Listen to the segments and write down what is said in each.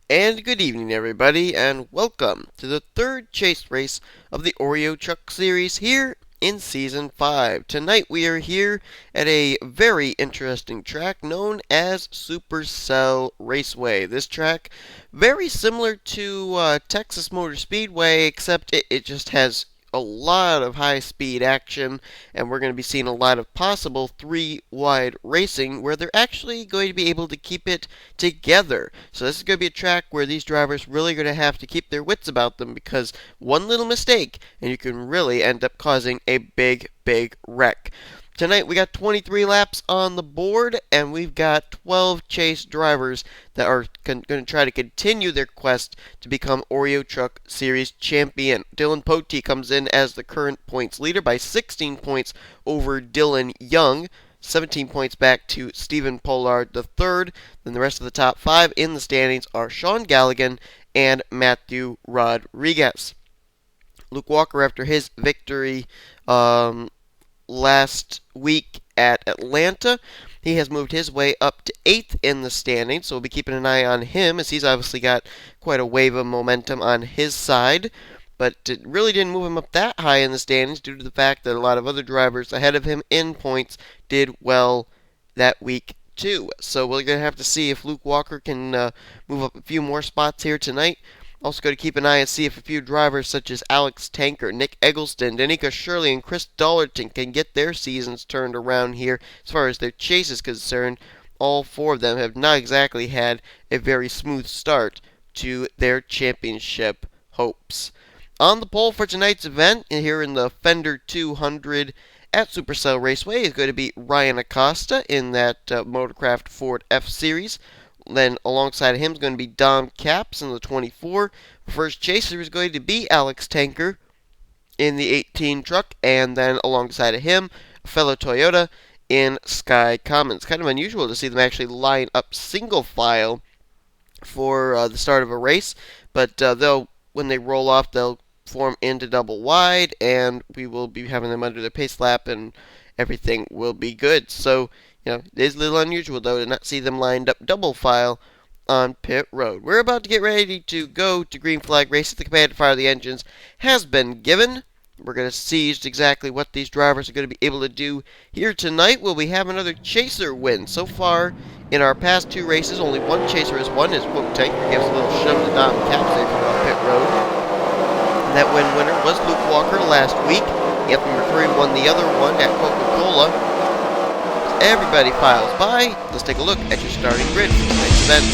And good evening, everybody, and welcome to the third chase race of the Oreo Truck Series here in Season 5. Tonight we are here at a very interesting track known as SuperCell Raceway. This track, very similar to Texas Motor Speedway, except it just has a lot of high-speed action, and we're going to be seeing a lot of possible three-wide racing where they're actually going to be able to keep it together. So this is going to be a track where these drivers really going to have to keep their wits about them because one little mistake and you can really end up causing a big wreck. Tonight we got 23 laps on the board, and we've got 12 chase drivers that are going to try to continue their quest to become Oreo Truck Series champion. Dylan Potee comes in as the current points leader by 16 points over Dylan Young. 17 points back to Stephen Pollard III. Then the rest of the top 5 in the standings are Sean Galligan and Matthew Rodriguez. Luke Walker, after his victory last week at Atlanta, he has moved his way up to 8th in the standings, so we'll be keeping an eye on him as he's obviously got quite a wave of momentum on his side. But it really didn't move him up that high in the standings due to the fact that a lot of other drivers ahead of him in points did well that week too. So we're going to have to see if Luke Walker can move up a few more spots here tonight. Also got to keep an eye and see if a few drivers such as Alex Tanker, Nick Eggleston, Danica Shirley, and Chris Dollerton can get their seasons turned around here as far as their chase is concerned. All four of them have not exactly had a very smooth start to their championship hopes. On the pole for tonight's event, here in the Fender 200 at SuperCell Raceway, is going to be Ryan Acosta in that Motorcraft Ford F-Series. Then alongside of him is going to be Dom Capps in the 24. First chaser is going to be Alex Tanker in the 18 truck. And then alongside of him, a fellow Toyota in Sky Commons. Kind of unusual to see them actually line up single file for the start of a race. But when they roll off, they'll form into double wide, and we will be having them under the pace lap, and everything will be good. So, it is a little unusual, though, to not see them lined up double file on pit road. We're about to get ready to go to green flag races. The command to fire the engines has been given. We're going to see just exactly what these drivers are going to be able to do here tonight. Will we have another chaser win? So far, in our past two races, only one chaser has won. His quote tanker gives a little shove to Dom Capps there coming off pit road. That winner was Luke Walker last week. Anthony McCurry won the other one at Coca-Cola. Everybody files by. Let's take a look at your starting grid for tonight's event.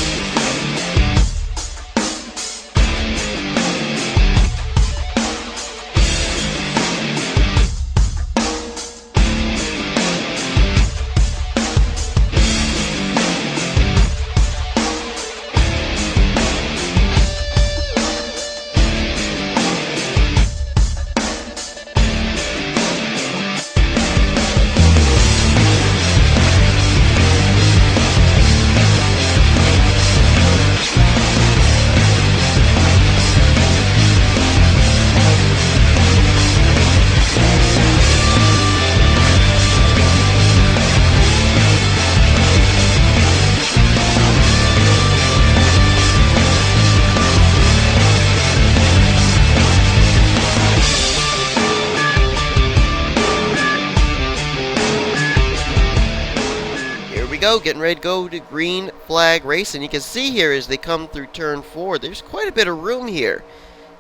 Getting ready to go to green flag race, and you can see here as they come through turn 4, there's quite a bit of room here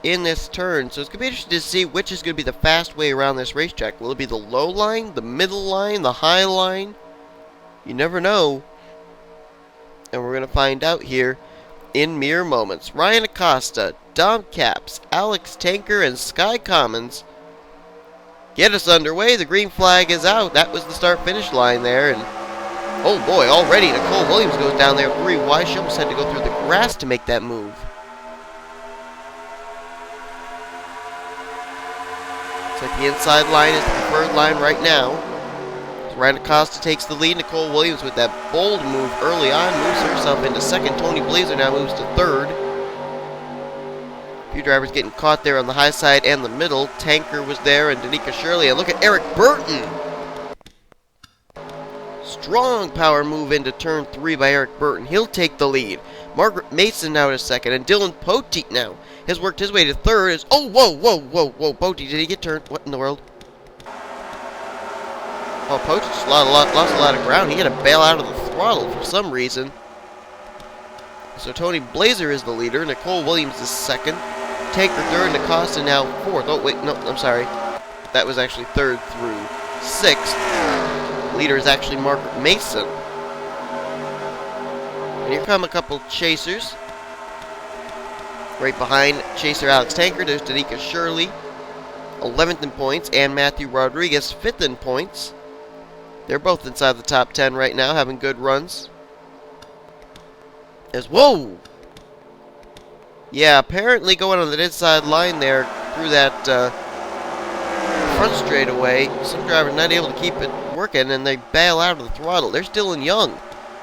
in this turn, so it's going to be interesting to see which is going to be the fast way around this racetrack. Will it be the low line, the middle line, the high line? You never know, and we're going to find out here in mere moments. Ryan Acosta, Dom Capps, Alex Tanker, and Sky Commons get us underway. The green flag is out. That was the start-finish line there, and oh boy, already Nicole Williams goes down there 3 wide. She almost had to go through the grass to make that move. Looks like the inside line is the preferred line right now. Ryan Acosta takes the lead. Nicole Williams with that bold move early on moves herself into second. Tony Blazer now moves to third. A few drivers getting caught there on the high side and the middle. Tanker was there and Danica Shirley. And look at Eric Burton. Strong power move into turn 3 by Eric Burton. He'll take the lead. Margaret Mason now to second, and Dylan Poteet now has worked his way to third. Oh, whoa, Poteet, did he get turned? What in the world? Oh, Poteet just lost a lot of ground. He had to bail out of the throttle for some reason. So Tony Blazer is the leader. Nicole Williams is second. Tanker third, and Acosta now fourth. Oh, wait, no, I'm sorry. That was actually third through sixth. Leader is actually Margaret Mason. And here come a couple chasers. Right behind chaser Alex Tanker, there's Danica Shirley, 11th in points, and Matthew Rodriguez, 5th in points. They're both inside the top 10 right now, having good runs. Whoa! Yeah, apparently going on the inside line there through that front straightaway, some driver not able to keep it working, and they bail out of the throttle. There's Dylan Young,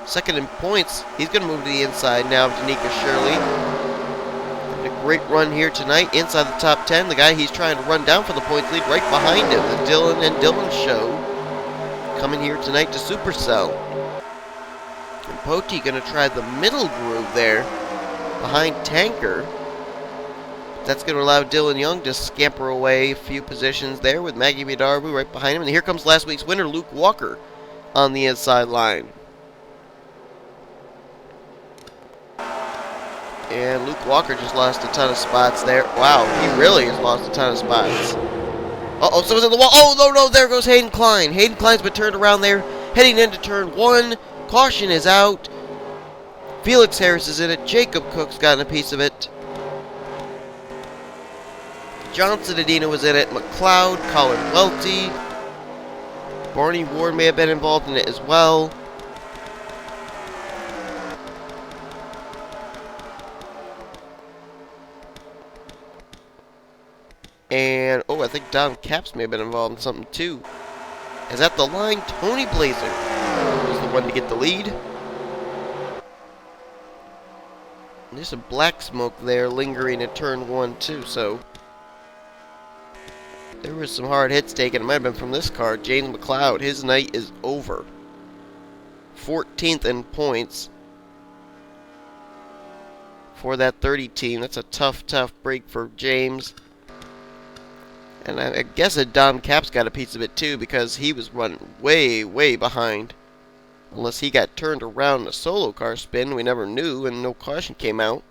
second in points. He's going to move to the inside now of Danica Shirley. A great run here tonight, inside the top 10. The guy he's trying to run down for the points lead right behind him, the Dylan and Dylan show, coming here tonight to SuperCell. And Poteet going to try the middle groove there, behind Tanker. That's going to allow Dylan Young to scamper away a few positions there with Maggie Midarbu right behind him. And here comes last week's winner, Luke Walker, on the inside line. And Luke Walker just lost a ton of spots there. Wow, he really has lost a ton of spots. Uh-oh, someone's in the wall. Oh, no, there goes Hayden Klein. Hayden Klein's been turned around there, heading into turn one. Caution is out. Felix Harris is in it. Jacob Cook's gotten a piece of it. Johnson Adina was in it. McLeod, Colin Welty. Barney Ward may have been involved in it as well. And, oh, I think Don Capps may have been involved in something too. As at the line, Tony Blazer was the one to get the lead. There's some black smoke there lingering at turn one too, so there was some hard hits taken. It might have been from this car. James McLeod, his night is over. 14th in points for that 30 team. That's a tough break for James. And I guess that Don Capps got a piece of it too, because he was running way behind. Unless he got turned around in a solo car spin, we never knew, and no caution came out.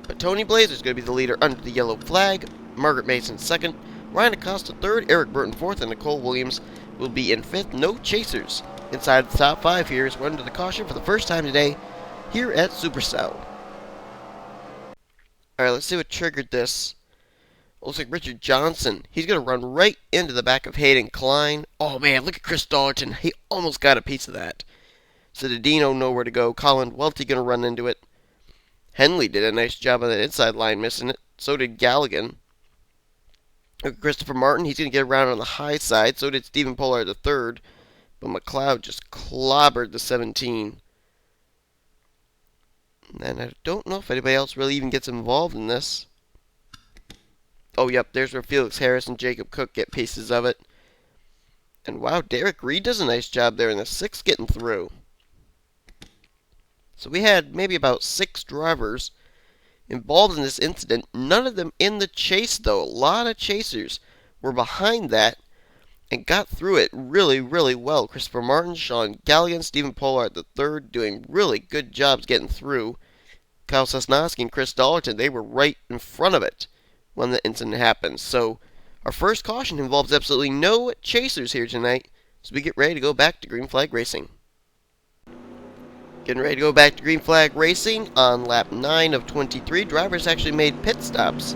But Tony Blazer's going to be the leader under the yellow flag. Margaret Mason second. Ryan Acosta third. Eric Burton fourth. And Nicole Williams will be in fifth. No chasers inside the top five here as we're under the caution for the first time today here at SuperCell. Alright, let's see what triggered this. Looks like Richard Johnson. He's going to run right into the back of Hayden Klein. Oh, man, look at Chris Dollerton. He almost got a piece of that. Citadino nowhere to go. Colin Welty going to run into it. Henley did a nice job on that inside line, missing it. So did Galligan. Look at Christopher Martin. He's going to get around on the high side. So did Stephen Pollard the third. But McLeod just clobbered the 17. And I don't know if anybody else really even gets involved in this. Oh, yep, there's where Felix Harris and Jacob Cook get pieces of it. And wow, Derek Reed does a nice job there in the 6th getting through. So we had maybe about 6 drivers involved in this incident. None of them in the chase, though. A lot of chasers were behind that and got through it really well. Christopher Martin, Sean Galligan, Stephen Pollard the third doing really good jobs getting through. Kyle Sosnowski and Chris Dollerton, they were right in front of it when the incident happened. So our first caution involves absolutely no chasers here tonight, so we get ready to go back to green flag racing. Getting ready to go back to green flag racing on lap 9 of 23. Drivers actually made pit stops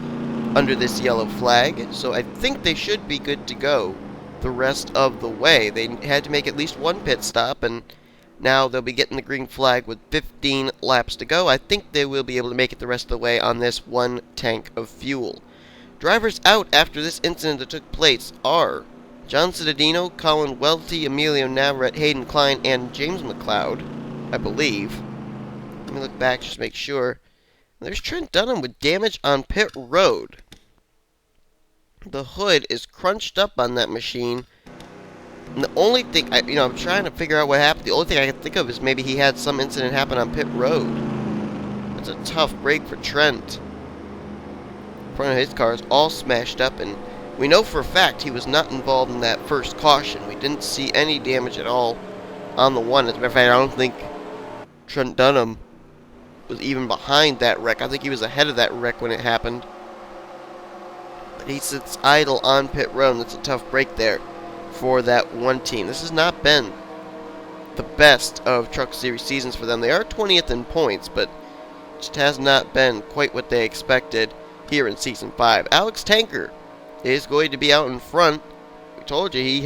under this yellow flag, so I think they should be good to go the rest of the way. They had to make at least one pit stop, and now they'll be getting the green flag with 15 laps to go. I think they will be able to make it the rest of the way on this one tank of fuel. Drivers out after this incident that took place are John Citadino, Colin Welty, Emilio Navarrete, Hayden Klein, and James McLeod, I believe. Let me look back just to make sure. There's Trent Dunham with damage on pit road. The hood is crunched up on that machine. And the only thing, I'm trying to figure out what happened. The only thing I can think of is maybe he had some incident happen on pit road. It's a tough break for Trent. Front of his car is all smashed up, and we know for a fact he was not involved in that first caution. We didn't see any damage at all on the one. As a matter of fact, I don't think Trent Dunham was even behind that wreck. I think he was ahead of that wreck when it happened. But he sits idle on pit road, and it's a tough break there for that one team. This has not been the best of Truck Series seasons for them. They are 20th in points, but just has not been quite what they expected here in Season 5. Alex Tanker is going to be out in front. We told you he's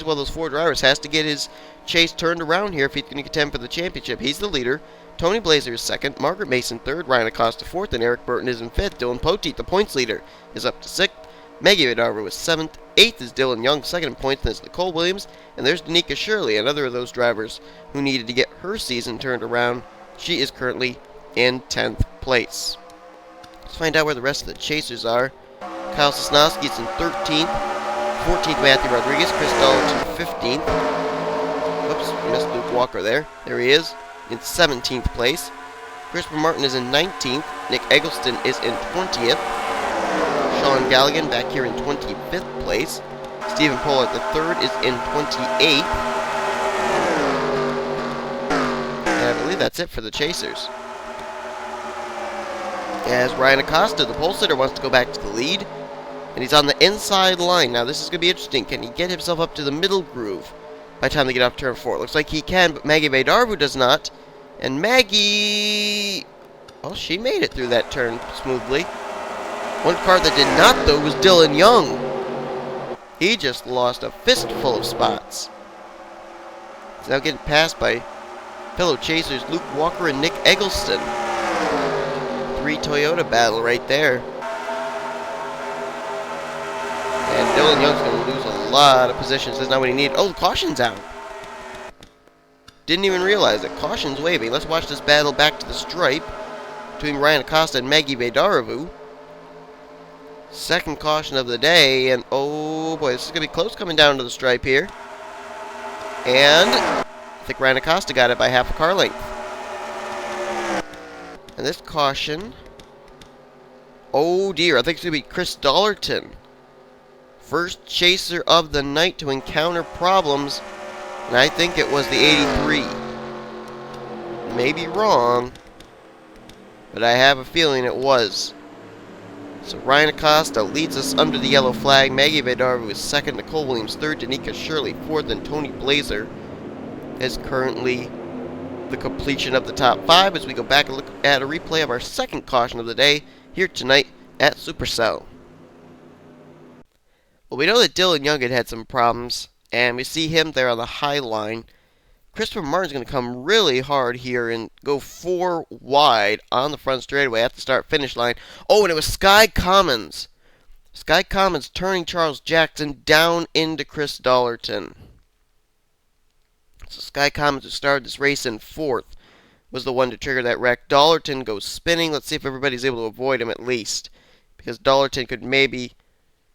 one of those 4 drivers, has to get his chase turned around here if he's going to contend for the championship. He's the leader. Tony Blazer is second, Margaret Mason third, Ryan Acosta fourth, and Eric Burton is in fifth. Dylan Poteet, the points leader, is up to sixth. Maggie Vidarva was seventh. Eighth is Dylan Young, second in points, and it's Nicole Williams. And there's Danica Shirley, another of those drivers who needed to get her season turned around. She is currently in 10th place. Let's find out where the rest of the chasers are. Kyle Sosnowski is in 13th. 14th, Matthew Rodriguez. Chris Dollarton, 15th. Whoops, we missed Luke Walker there. There he is, in 17th place. Christopher Martin is in 19th. Nick Eggleston is in 20th. Sean Galligan back here in 25th place. Stephen Pollard III is in 28th. And I believe that's it for the chasers. As Ryan Acosta, the pole sitter, wants to go back to the lead. And he's on the inside line. Now this is going to be interesting. Can he get himself up to the middle groove by the time they get off turn 4? Looks like he can, but Maggie Vaydarvu does not. And Maggie... well, she made it through that turn smoothly. One car that did not, though, was Dylan Young. He just lost a fistful of spots. He's now getting passed by fellow chasers Luke Walker and Nick Eggleston. 3 Toyota battle right there. And Dylan Young's going to lose a lot of positions. That's not what he needed. Oh, the caution's out. Didn't even realize it. Caution's waving. Let's watch this battle back to the stripe between Ryan Acosta and Maggie Vaydarvu. Second caution of the day, and oh boy, this is going to be close coming down to the stripe here. And I think Ryan Acosta got it by half a car length. And this caution, oh dear, I think it's going to be Chris Dollarton. First chaser of the night to encounter problems, and I think it was the 83. Maybe wrong, but I have a feeling it was. So Ryan Acosta leads us under the yellow flag. Maggie Vaydarvu is second, Nicole Williams third, Danica Shirley fourth, and Tony Blazer is currently the completion of the top 5 as we go back and look at a replay of our second caution of the day here tonight at SuperCell. Well, we know that Dylan Young had some problems, and we see him there on the high line. Christopher Martin's going to come really hard here and go 4 wide on the front straightaway at the start-finish line. Oh, and it was Sky Commons. Sky Commons turning Charles Jackson down into Chris Dollarton. So Sky Commons, who started this race in 4th, was the one to trigger that wreck. Dollarton goes spinning. Let's see if everybody's able to avoid him at least, because Dollarton could maybe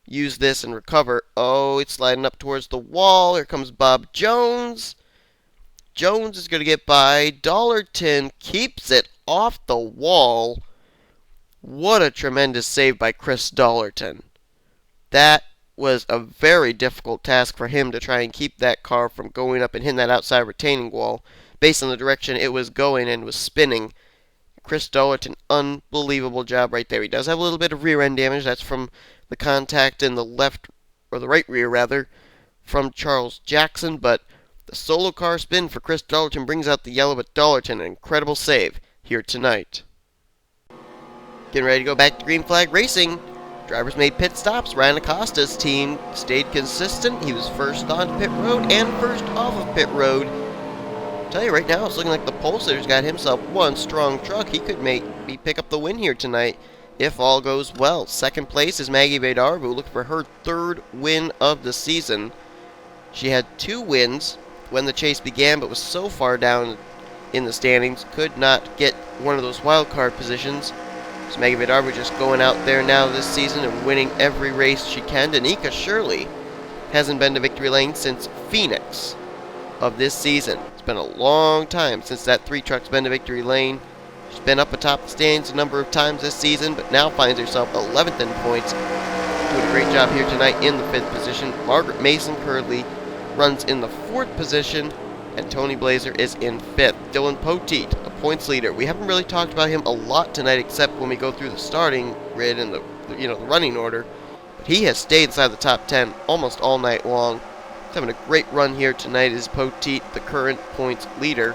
use this and recover. Oh, it's sliding up towards the wall. Here comes Bob Jones. Jones is going to get by. Dollarton keeps it off the wall. What a tremendous save by Chris Dollarton. That was a very difficult task for him to try and keep that car from going up and hitting that outside retaining wall based on the direction it was going and was spinning. Chris Dollarton, unbelievable job right there. He does have a little bit of rear end damage. That's from the contact in the left, or the right rear rather, from Charles Jackson, but the solo car spin for Chris Dollarton brings out the yellow, but Dollarton, an incredible save here tonight. Getting ready to go back to green flag racing. Drivers made pit stops. Ryan Acosta's team stayed consistent. He was first on pit road and first off of pit road. I'll tell you right now, it's looking like the pole sitter's got himself one strong truck. He could maybe pick up the win here tonight if all goes well. Second place is Maggie Vaydarvu, looking for her 3rd win of the season. She had 2 wins when the chase began, but was so far down in the standings, could not get one of those wild card positions. So Maggie Vaydarvu just going out there now this season and winning every race she can. Danica Shirley Hasn't been to victory lane since Phoenix of this season. It's been a long time since that 3 truck's been to victory lane. She's been up atop the stands a number of times this season, but now finds herself 11th in points. Doing a great job here tonight in the 5th position. Margaret Mason currently runs in the 4th position, and Tony Blazer is in 5th. Dylan Poteet, a points leader. We haven't really talked about him a lot tonight, except when we go through the starting grid and the running order. But he has stayed inside the top 10 almost all night long. He's having a great run here tonight. Is Poteet the current points leader?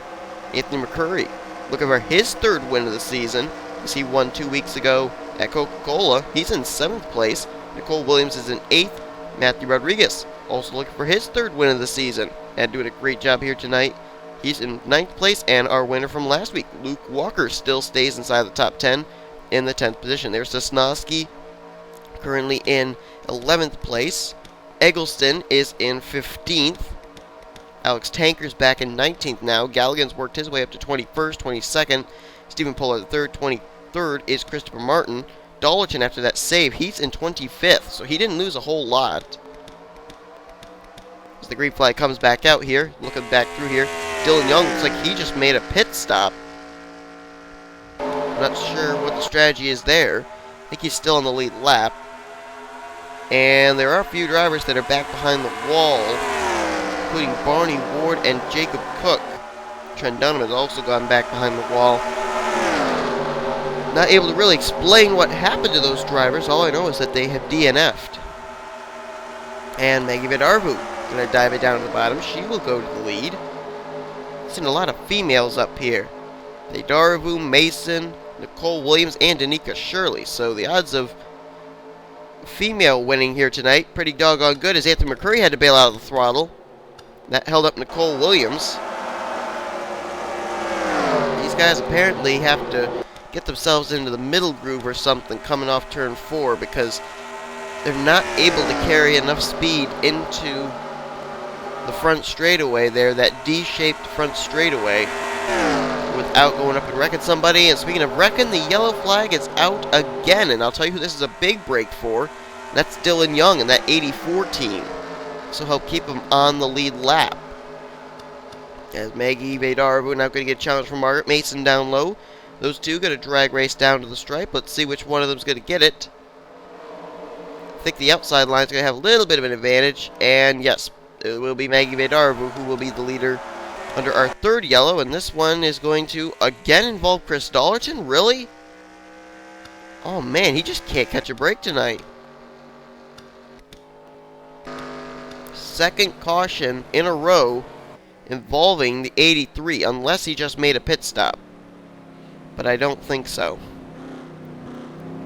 Anthony McCurry, looking for his 3rd win of the season, as he won 2 weeks ago at Coca-Cola. He's in 7th place. Nicole Williams is in 8th. Matthew Rodriguez also looking for his 3rd win of the season and doing a great job here tonight. He's in 9th place, and our winner from last week, Luke Walker, still stays inside the top 10 in the 10th position. There's Sosnowski, currently in 11th place. Eggleston is in 15th. Alex Tanker's back in 19th now. Galligan's worked his way up to 21st, 22nd. Stephen Pollard III, 23rd is Christopher Martin. Dollerton, after that save, he's in 25th, so he didn't lose a whole lot. As the green flag comes back out here, looking back through here, Dylan Young looks like he just made a pit stop. I'm not sure what the strategy is there. I think he's still on the lead lap. And there are a few drivers that are back behind the wall, including Barney Ward and Jacob Cook. Trent Dunham has also gone back behind the wall. Not able to really explain what happened to those drivers. All I know is that they have DNF'd. And Maggie Vidarvu going to dive it down to the bottom. She will go to the lead. Seen a lot of females up here. Vidarvu, Mason, Nicole Williams, and Danica Shirley. So the odds of female winning here tonight, pretty doggone good, as Anthony McCurry had to bail out of the throttle. That held up Nicole Williams. These guys apparently have to get themselves into the middle groove or something coming off turn 4, because they're not able to carry enough speed into the front straightaway there, that D-shaped front straightaway, without going up and wrecking somebody. And speaking of wrecking, the yellow flag is out again, and I'll tell you who this is a big break for. That's Dylan Young and that 84 team. So help keep him on the lead lap. As Maggie Vidarvu now going to get challenged from Margaret Mason down low. Those two going to drag race down to the stripe. Let's see which one of them is going to get it. I think the outside line is going to have a little bit of an advantage. And yes, it will be Maggie Vidarvu who will be the leader under our 3rd yellow. And this one is going to again involve Chris Dollerton. Really? Oh man, he just can't catch a break tonight. 2nd caution in a row involving the 83, unless he just made a pit stop. But I don't think so.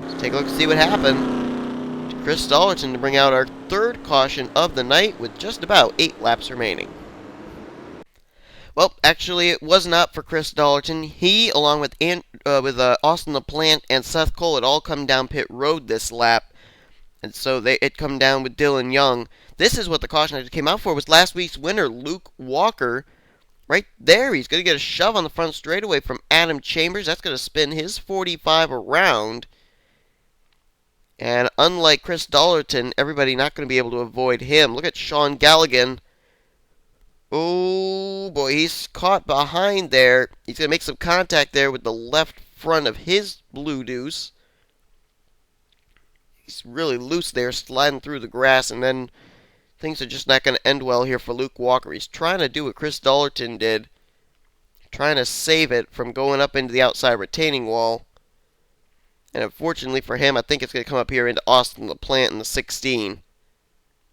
Let's take a look and see what happened to Chris Dollerton to bring out our 3rd caution of the night with just about 8 laps remaining. Well, actually, it was not for Chris Dollerton. He, along with Austin LaPlante and Seth Cole, had all come down pit road this lap. And so it come down with Dylan Young. This is what the caution actually came out for, was last week's winner, Luke Walker. Right there, he's going to get a shove on the front straightaway from Adam Chambers. That's going to spin his 45 around. And unlike Chris Dollerton, everybody not going to be able to avoid him. Look at Sean Galligan. Oh, boy, he's caught behind there. He's going to make some contact there with the left front of his Blue Deuce. He's really loose there, sliding through the grass, and then things are just not going to end well here for Luke Walker. He's trying to do what Chris Dollerton did, trying to save it from going up into the outside retaining wall. And unfortunately for him, I think it's going to come up here into Austin LaPlante in the 16.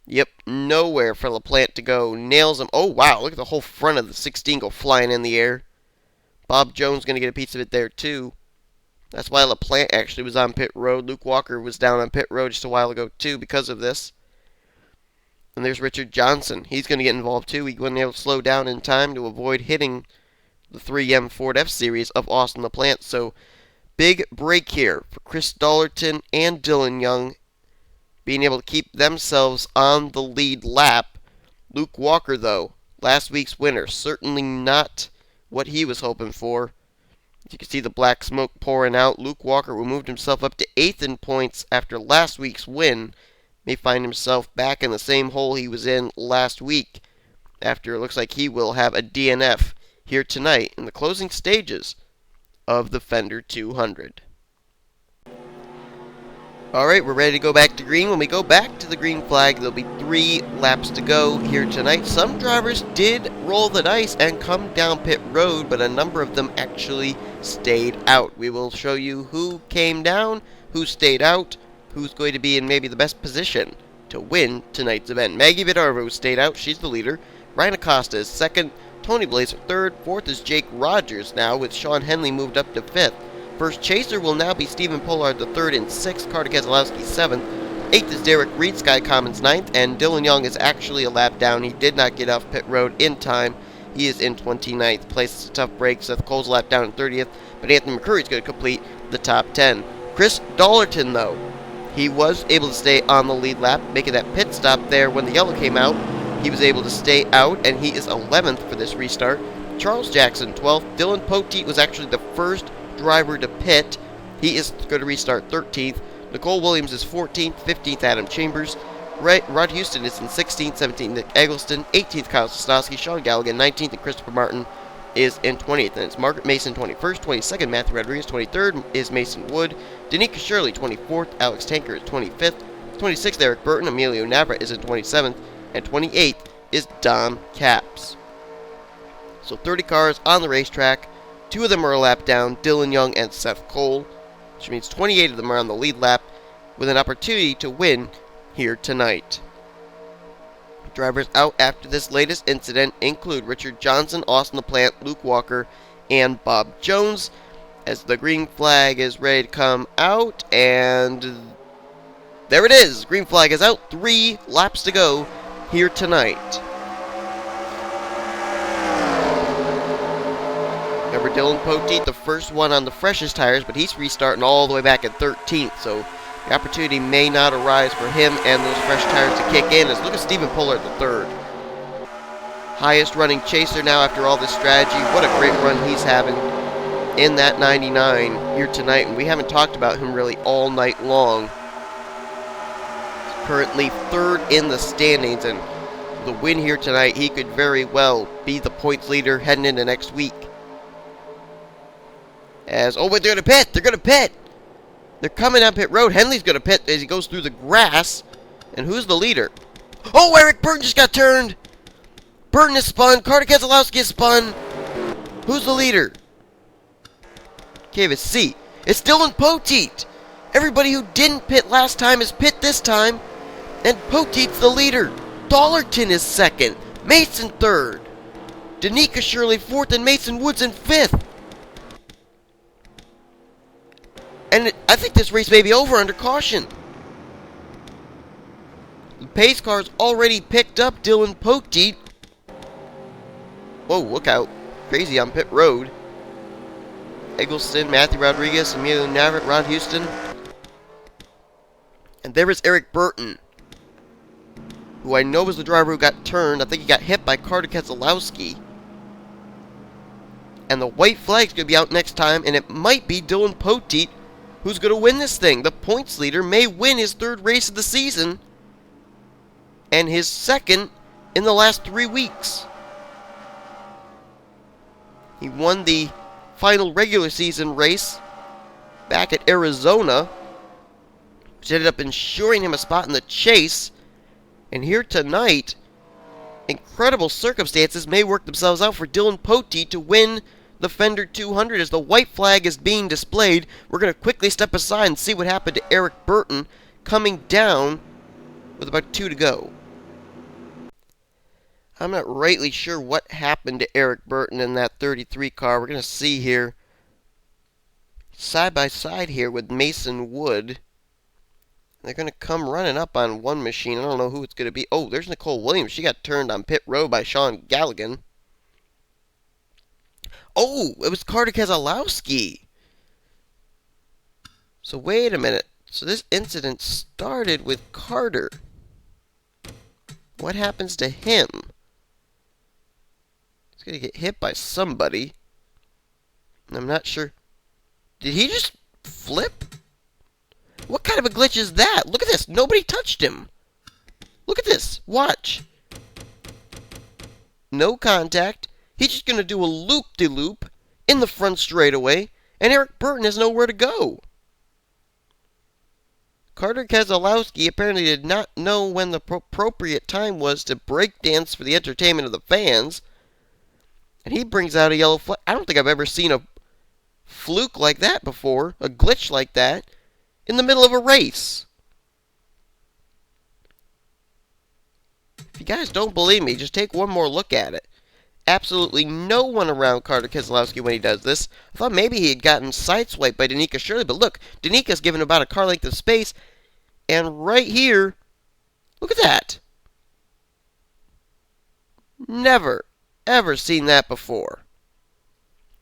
Yep, nowhere for LaPlante to go. Nails him. Oh, wow, look at the whole front of the 16 go flying in the air. Bob Jones going to get a piece of it there, too. That's why LaPlante actually was on pit road. Luke Walker was down on pit road just a while ago, too, because of this. And there's Richard Johnson. He's going to get involved, too. He wasn't able to slow down in time to avoid hitting the 3M Ford F-Series of Austin LaPlante. So, big break here for Chris Dollerton and Dylan Young, being able to keep themselves on the lead lap. Luke Walker, though, last week's winner, certainly not what he was hoping for. You can see the black smoke pouring out. Luke Walker, who moved himself up to 8th in points after last week's win, may find himself back in the same hole he was in last week, after it looks like he will have a DNF here tonight in the closing stages of the Fender 200. Alright, we're ready to go back to green. When we go back to the green flag, there'll be 3 laps to go here tonight. Some drivers did roll the dice and come down pit road, but a number of them actually stayed out. We will show you who came down, who stayed out, who's going to be in maybe the best position to win tonight's event. Maggie Vidarvo stayed out. She's the leader. Ryan Acosta is second. Tony Blazer third. Fourth is Jake Rogers now, with Sean Henley moved up to fifth. First chaser will now be Stephen Pollard the third and sixth. Carter Keselowski seventh. Eighth is Derek Reed, Sky Commons ninth, and Dylan Young is actually a lap down. He did not get off pit road in time. He is in 29th place. It's a tough break. Seth Cole's a lap down in 30th, but Anthony McCurry's going to complete the top 10. Chris Dollerton, though, he was able to stay on the lead lap, making that pit stop there when the yellow came out. He was able to stay out, and he is 11th for this restart. Charles Jackson, 12th. Dylan Poteet was actually the first driver to pit. He is going to restart 13th. Nicole Williams is 14th. 15th, Adam Chambers. Rod Houston is in 16th. 17th, Nick Eggleston. 18th, Kyle Sosnowski. Sean Galligan, 19th, and Christopher Martin is in 20th. And it's Margaret Mason, 21st. 22nd, Matthew Rodriguez. 23rd is Mason Wood. Danica Shirley, 24th. Alex Tanker is 25th. 26th, Eric Burton. Emilio Navra is in 27th. And 28th is Dom Capps. So 30 cars on the racetrack. 2 of them are a lap down, Dylan Young and Seth Cole, which means 28 of them are on the lead lap with an opportunity to win here tonight. Drivers out after this latest incident include Richard Johnson, Austin LaPlante, Luke Walker, and Bob Jones, as the green flag is ready to come out, and there it is. Green flag is out. 3 laps to go here tonight. Remember, Dylan Poteet, the first one on the freshest tires, but he's restarting all the way back at 13th, so the opportunity may not arise for him and those fresh tires to kick in. As look at Stephen Pollard, the third. Highest running chaser now after all this strategy. What a great run he's having in that 99 here tonight, and we haven't talked about him really all night long. He's currently third in the standings, and the win here tonight, he could very well be the points leader heading into next week. Oh, wait, they're going to pit. They're going to pit. They're coming down pit road. Henley's going to pit as he goes through the grass. And who's the leader? Oh, Eric Burton just got turned. Burton is spun. Carter Keselowski is spun. Who's the leader? Okay, let's see. It's Dylan Poteet. Everybody who didn't pit last time is pit this time. And Poteet's the leader. Dollerton is second. Mason third. Danica Shirley fourth, and Mason Woods in fifth. And I think this race may be over under caution. The pace car's already picked up Dylan Poteet. Whoa, look out. Crazy on pit road. Eggleston, Matthew Rodriguez, Emilio Navrat, Ron Houston. And there is Eric Burton, who I know was the driver who got turned. I think he got hit by Carter Keselowski. And the white flag's going to be out next time, and it might be Dylan Poteet who's going to win this thing. The points leader may win his third race of the season and his second in the last 3 weeks. He won the final regular season race back at Arizona, which ended up ensuring him a spot in the chase. And here tonight, incredible circumstances may work themselves out for Dylan Poteet to win the Fender 200. As the white flag is being displayed, we're going to quickly step aside and see what happened to Eric Burton coming down with about 2 to go. I'm not rightly sure what happened to Eric Burton in that 33 car. We're going to see here, side by side here with Mason Wood. They're going to come running up on one machine. I don't know who it's going to be. Oh, there's Nicole Williams. She got turned on pit road by Sean Galligan. Oh, it was Carter Keselowski. So wait a minute. So this incident started with Carter. What happens to him? He's going to get hit by somebody. I'm not sure. Did he just flip? What kind of a glitch is that? Look at this. Nobody touched him. Look at this. Watch. No contact. He's just going to do a loop-de-loop in the front straightaway, and Eric Burton has nowhere to go. Carter Keselowski apparently did not know when the appropriate time was to break dance for the entertainment of the fans, and he brings out a yellow flag. I don't think I've ever seen a fluke like that before, a glitch like that, in the middle of a race. If you guys don't believe me, just take one more look at it. Absolutely no one around Carter Keselowski when he does this. I thought maybe he had gotten sideswiped by Danica Shirley, but look, Danica's given about a car length of space, and right here, look at that. Never, ever seen that before.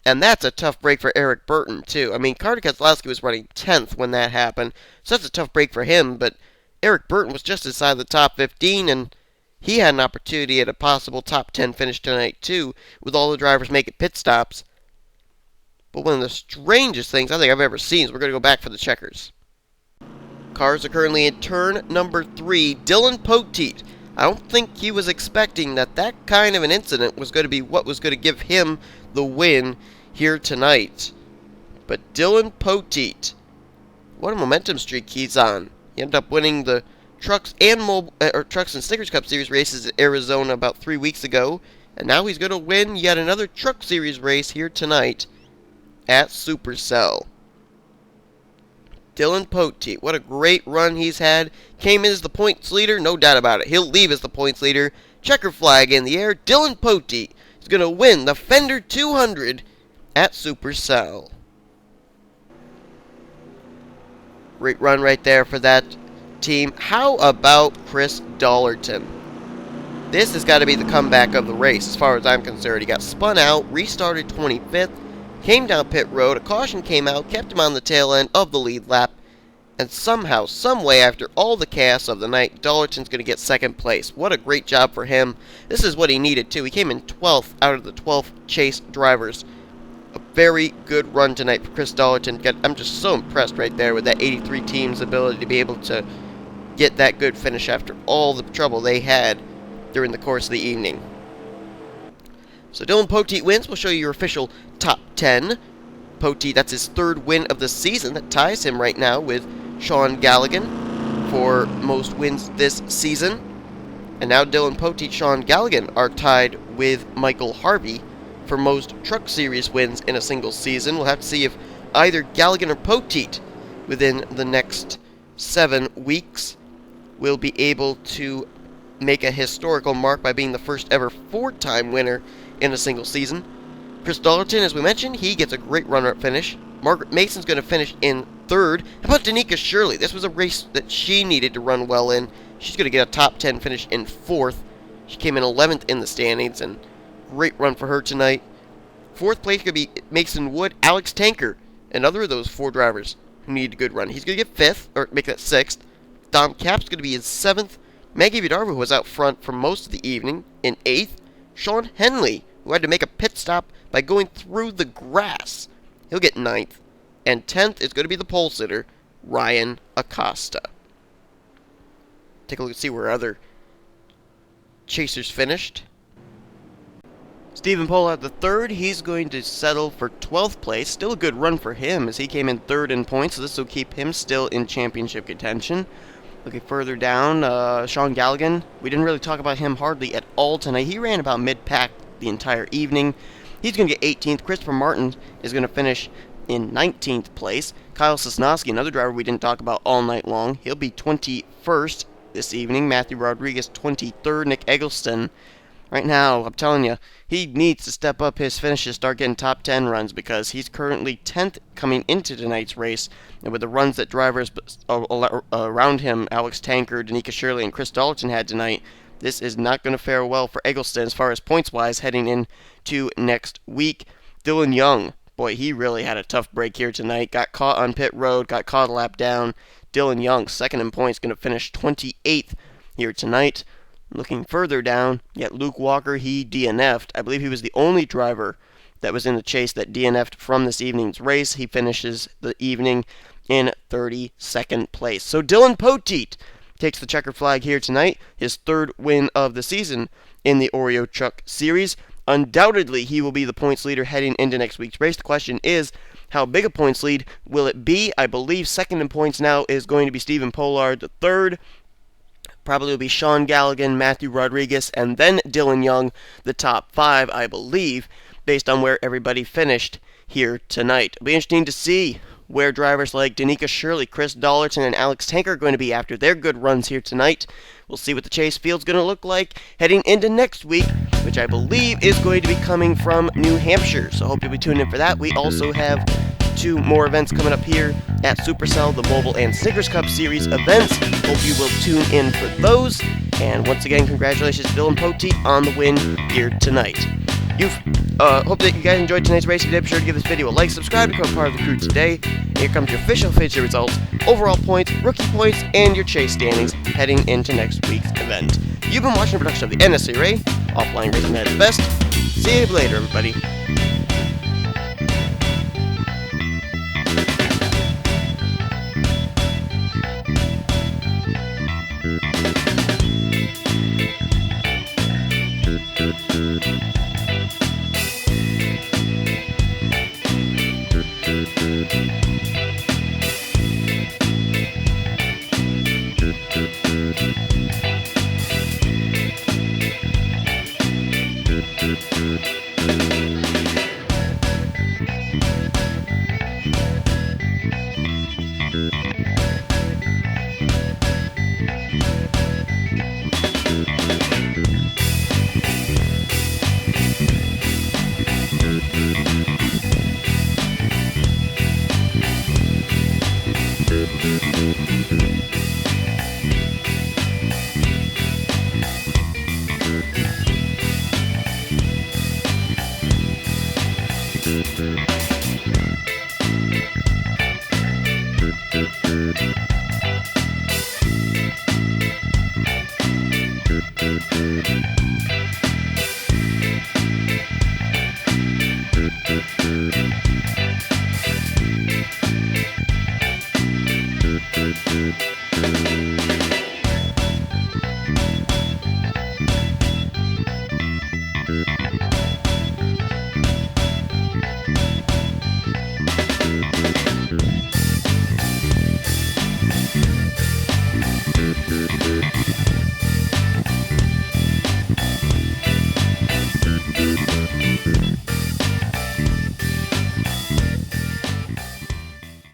And that's a tough break for Eric Burton, too. I mean, Carter Keselowski was running 10th when that happened, so that's a tough break for him, but Eric Burton was just inside the top 15, and he had an opportunity at a possible top 10 finish tonight, too, with all the drivers making pit stops. But one of the strangest things I think I've ever seen is we're going to go back for the checkers. Cars are currently in turn number 3. Dylan Poteet. I don't think he was expecting that kind of an incident was going to be what was going to give him the win here tonight. But Dylan Poteet, what a momentum streak he's on. He ended up winning the Trucks and Snickers Cup Series races at Arizona about 3 weeks ago, and now he's going to win yet another Truck Series race here tonight at SuperCell. Dylan Poteet, what a great run he's had. Came in as the points leader, no doubt about it. He'll leave as the points leader. Checker flag in the air. Dylan Poteet is going to win the Fender 200 at SuperCell. Great run right there for that team. How about Chris Dollerton? This has got to be the comeback of the race as far as I'm concerned. He got spun out, restarted 25th, came down pit road, a caution came out, kept him on the tail end of the lead lap, and somehow, someway, after all the chaos of the night, Dollerton's going to get second place. What a great job for him. This is what he needed, too. He came in 12th out of the 12 chase drivers. A very good run tonight for Chris Dollerton. I'm just so impressed right there with that 83 team's ability to be able to get that good finish after all the trouble they had during the course of the evening. So Dylan Poteet wins. We'll show you your official top 10. Poteet, that's his third win of the season. That ties him right now with Sean Galligan for most wins this season. And now Dylan Poteet, Sean Galligan are tied with Michael Harvey for most Truck Series wins in a single season. We'll have to see if either Galligan or Poteet within the next 7 weeks will be able to make a historical mark by being the first ever 4-time winner in a single season. Chris Dollerton, as we mentioned, he gets a great runner-up finish. Margaret Mason's going to finish in 3rd. How about Danica Shirley? This was a race that she needed to run well in. She's going to get a top 10 finish in 4th. She came in 11th in the standings, and great run for her tonight. 4th place could be Mason Wood, Alex Tanker, another of those 4 drivers who need a good run. He's going to get 5th, or make that 6th. Dom Cap's going to be in 7th. Maggie Vidarva, who was out front for most of the evening, in 8th. Sean Henley, who had to make a pit stop by going through the grass, he'll get 9th. And 10th is going to be the pole sitter, Ryan Acosta. Take a look and see where other chasers finished. Stephen Pollard III, he's going to settle for 12th place. Still a good run for him as he came in 3rd in points, so this will keep him still in championship contention. Looking further down, Sean Galligan, we didn't really talk about him hardly at all tonight. He ran about mid-pack the entire evening. He's going to get 18th. Christopher Martin is going to finish in 19th place. Kyle Sosnowski, another driver we didn't talk about all night long, he'll be 21st this evening. Matthew Rodriguez, 23rd. Nick Eggleston, right now, I'm telling you, he needs to step up his finishes, start getting top 10 runs, because he's currently 10th coming into tonight's race. And with the runs that drivers around him, Alex Tanker, Danica Shirley, and Chris Dollerton had tonight, this is not going to fare well for Eggleston as far as points-wise heading into next week. Dylan Young, boy, he really had a tough break here tonight. Got caught on pit road, got caught a lap down. Dylan Young, second in points, going to finish 28th here tonight. Looking further down, yet Luke Walker, he DNF'd. I believe he was the only driver that was in the chase that DNF'd from this evening's race. He finishes the evening in 32nd place. So Dylan Poteet takes the checkered flag here tonight, his third win of the season in the Oreo Truck Series. Undoubtedly, he will be the points leader heading into next week's race. The question is, how big a points lead will it be? I believe second in points now is going to be Stephen Pollard. The third probably will be Sean Galligan, Matthew Rodriguez, and then Dylan Young, the top 5, I believe, based on where everybody finished here tonight. It'll be interesting to see where drivers like Danica Shirley, Chris Dollerton, and Alex Tanker are going to be after their good runs here tonight. We'll see what the chase field's going to look like heading into next week, which I believe is going to be coming from New Hampshire. So I hope you'll be tuning in for that. We also have 2 more events coming up here at SuperCell, the Mobile and Snickers Cup Series events. Hope you will tune in for those. And once again, congratulations to Dylan Poteet on the win here tonight. Hope that you guys enjoyed tonight's race. If you did, be sure to give this video a like, subscribe to become part of the crew today. And here comes your official feature results, overall points, rookie points, and your chase standings heading into next week's event. You've been watching a production of the NNSCRA, offline racing at its best. See you later, everybody. Thank you.